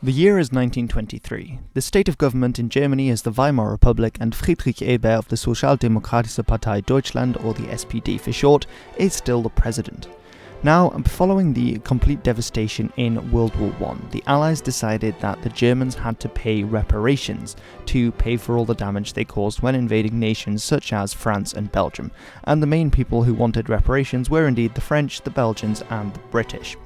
The year is 1923. The state of government in Germany is the Weimar Republic, and Friedrich Ebert of the Sozialdemokratische Partei Deutschland, or the SPD for short, is still the president. Now, following the complete devastation in World War I, the Allies decided that the Germans had to pay reparations to pay for all the damage they caused when invading nations such as France and Belgium, and the main people who wanted reparations were indeed the French, the Belgians and the British.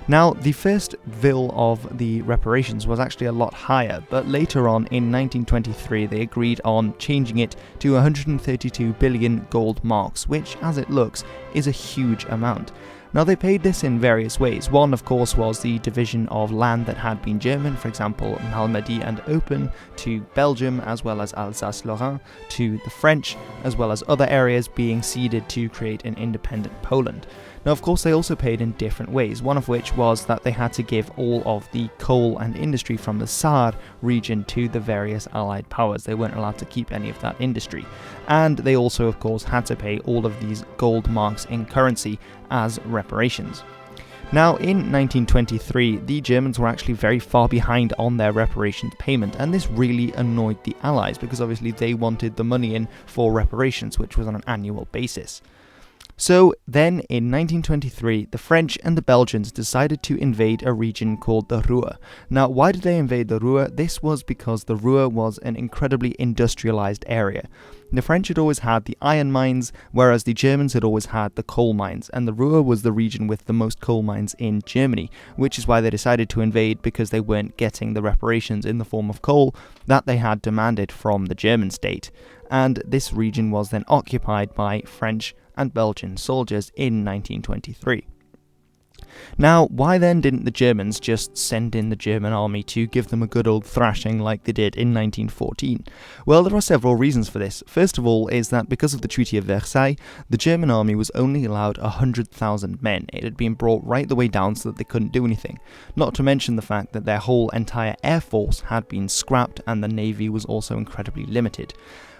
Now, the first bill of the reparations was actually a lot higher, but later on in 1923 they agreed on changing it to 132 billion gold marks, which, as it looks, is a huge amount. Now, they paid this in various ways. One, of course, was the division of land that had been German, for example, Malmedy and Open to Belgium, as well as Alsace-Lorraine to the French, as well as other areas being ceded to create an independent Poland. Now, of course, they also paid in different ways, one of which was that they had to give all of the coal and industry from the Saar region to the various Allied powers. They weren't allowed to keep any of that industry. And they also, of course, had to pay all of these gold marks in currency as reparations. Now, in 1923, the Germans were actually very far behind on their reparations payment, and this really annoyed the Allies because obviously they wanted the money in for reparations, which was on an annual basis. So then, in 1923, the French and the Belgians decided to invade a region called the Ruhr. Now, why did they invade the Ruhr? This was because the Ruhr was an incredibly industrialized area. The French had always had the iron mines, whereas the Germans had always had the coal mines, and the Ruhr was the region with the most coal mines in Germany, which is why they decided to invade, because they weren't getting the reparations in the form of coal that they had demanded from the German state. And this region was then occupied by French and Belgian soldiers in 1923. Now, why then didn't the Germans just send in the German army to give them a good old thrashing like they did in 1914? Well, there are several reasons for this. First of all is that because of the Treaty of Versailles, the German army was only allowed 100,000 men. It had been brought right the way down so that they couldn't do anything. Not to mention the fact that their whole entire air force had been scrapped and the navy was also incredibly limited.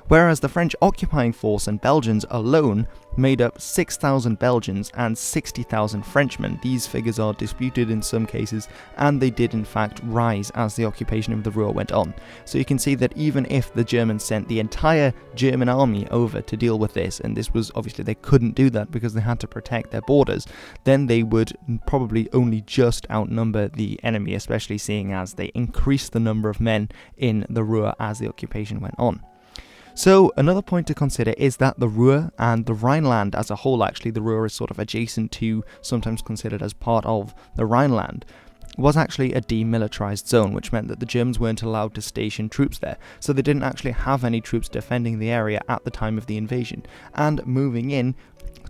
Whereas the French occupying force and Belgians alone made up 6,000 Belgians and 60,000 Frenchmen. These figures are disputed in some cases, and they did in fact rise as the occupation of the Ruhr went on. So you can see that even if the Germans sent the entire German army over to deal with this, and this was obviously they couldn't do that because they had to protect their borders, then they would probably only just outnumber the enemy, especially seeing as they increased the number of men in the Ruhr as the occupation went on. So another point to consider is that the Ruhr and the Rhineland as a whole, actually the Ruhr is sort of adjacent to, sometimes considered as part of the Rhineland, was actually a demilitarized zone, which meant that the Germans weren't allowed to station troops there, so they didn't actually have any troops defending the area at the time of the invasion, and moving in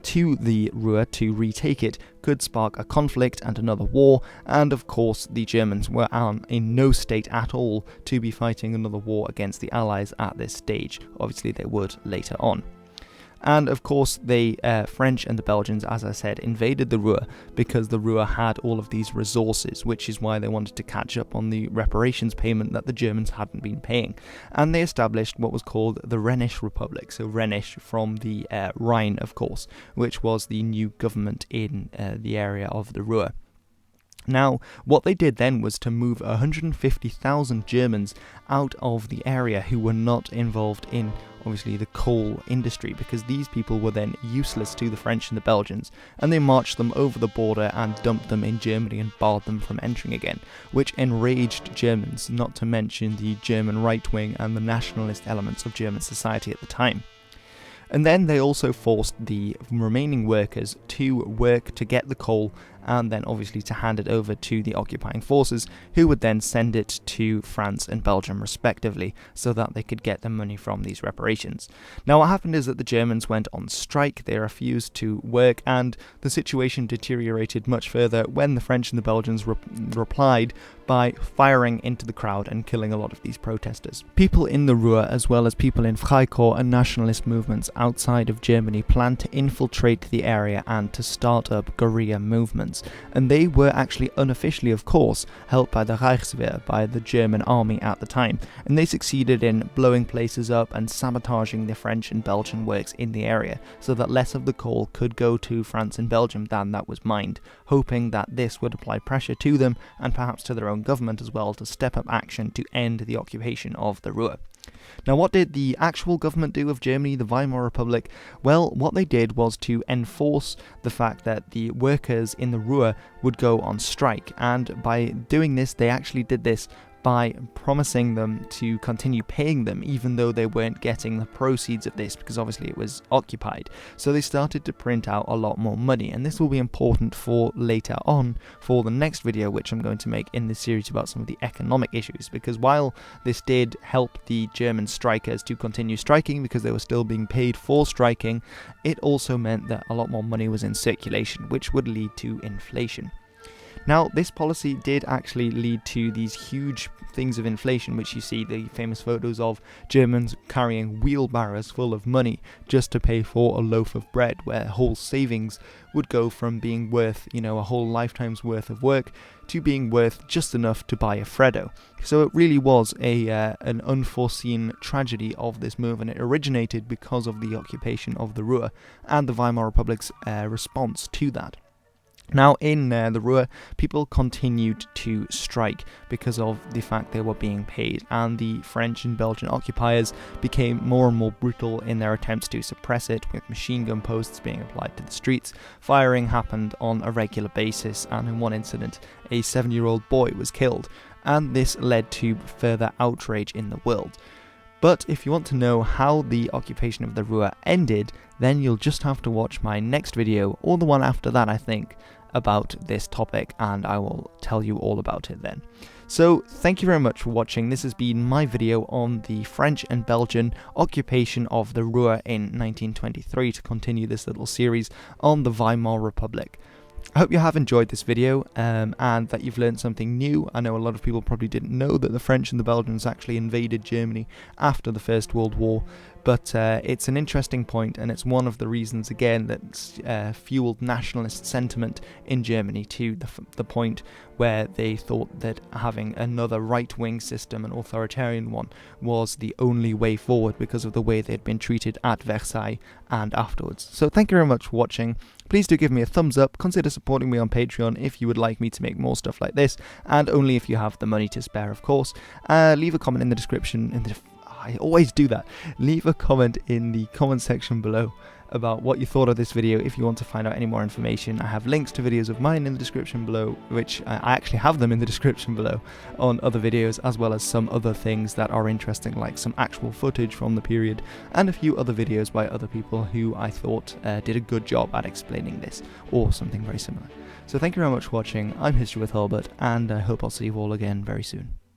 to the Ruhr to retake it could spark a conflict and another war, and of course the Germans were in no state at all to be fighting another war against the Allies at this stage. Obviously they would later on. And of course the French and the Belgians, as I said, invaded the Ruhr because the Ruhr had all of these resources, which is why they wanted to catch up on the reparations payment that the Germans hadn't been paying. And they established what was called the Rhenish Republic, so Rhenish from the Rhine, of course, which was the new government in the area of the Ruhr. Now, what they did then was to move 150,000 Germans out of the area who were not involved in, obviously, the coal industry, because these people were then useless to the French and the Belgians, and they marched them over the border and dumped them in Germany and barred them from entering again, which enraged Germans, not to mention the German right-wing and the nationalist elements of German society at the time. And then they also forced the remaining workers to work to get the coal and then obviously to hand it over to the occupying forces, who would then send it to France and Belgium respectively so that they could get the money from these reparations. Now what happened is that the Germans went on strike, they refused to work, and the situation deteriorated much further when the French and the Belgians replied by firing into the crowd and killing a lot of these protesters. People in the Ruhr, as well as people in Freikorps and nationalist movements outside of Germany, planned to infiltrate the area and to start up guerrilla movements. governments, and they were actually unofficially, of course, helped by the Reichswehr, by the German army at the time, and they succeeded in blowing places up and sabotaging the French and Belgian works in the area, so that less of the coal could go to France and Belgium than that was mined, hoping that this would apply pressure to them, and perhaps to their own government as well, to step up action to end the occupation of the Ruhr. Now, what did the actual government do of Germany, the Weimar Republic? Well, what they did was to enforce the fact that the workers in the Ruhr would go on strike, and by doing this, they actually did this by promising them to continue paying them even though they weren't getting the proceeds of this, because obviously it was occupied. So they started to print out a lot more money, and this will be important for later on for the next video which I'm going to make in this series about some of the economic issues, because while this did help the German strikers to continue striking because they were still being paid for striking, it also meant that a lot more money was in circulation, which would lead to inflation. Now, this policy did actually lead to these huge things of inflation, which you see the famous photos of Germans carrying wheelbarrows full of money just to pay for a loaf of bread, where whole savings would go from being worth, a whole lifetime's worth of work to being worth just enough to buy a Freddo. So it really was an unforeseen tragedy of this move, and it originated because of the occupation of the Ruhr and the Weimar Republic's response to that. Now, in the Ruhr, people continued to strike because of the fact they were being paid, and the French and Belgian occupiers became more and more brutal in their attempts to suppress it, with machine gun posts being applied to the streets. Firing happened on a regular basis, and in one incident, a 7-year-old boy was killed, and this led to further outrage in the world. But if you want to know how the occupation of the Ruhr ended, then you'll just have to watch my next video, or the one after that, I think, about this topic, and I will tell you all about it then. So thank you very much for watching. This has been my video on the French and Belgian occupation of the Ruhr in 1923, to continue this little series on the Weimar Republic. I hope you have enjoyed this video and that you've learned something new. I know a lot of people probably didn't know that the French and the Belgians actually invaded Germany after the First World War, but it's an interesting point, and it's one of the reasons, again, that fueled nationalist sentiment in Germany to the point where they thought that having another right-wing system, an authoritarian one, was the only way forward because of the way they'd been treated at Versailles and afterwards. So thank you very much for watching. Please do give me a thumbs up, consider supporting me on Patreon if you would like me to make more stuff like this, and only if you have the money to spare, of course. Leave a comment in the description, I always do that. Leave a comment in the comment section below about what you thought of this video if you want to find out any more information. I have links to videos of mine in the description below, which I actually have them in the description below on other videos, as well as some other things that are interesting, like some actual footage from the period and a few other videos by other people who I thought did a good job at explaining this, or something very similar. So thank you very much for watching. I'm History with Hilbert, and I hope I'll see you all again very soon.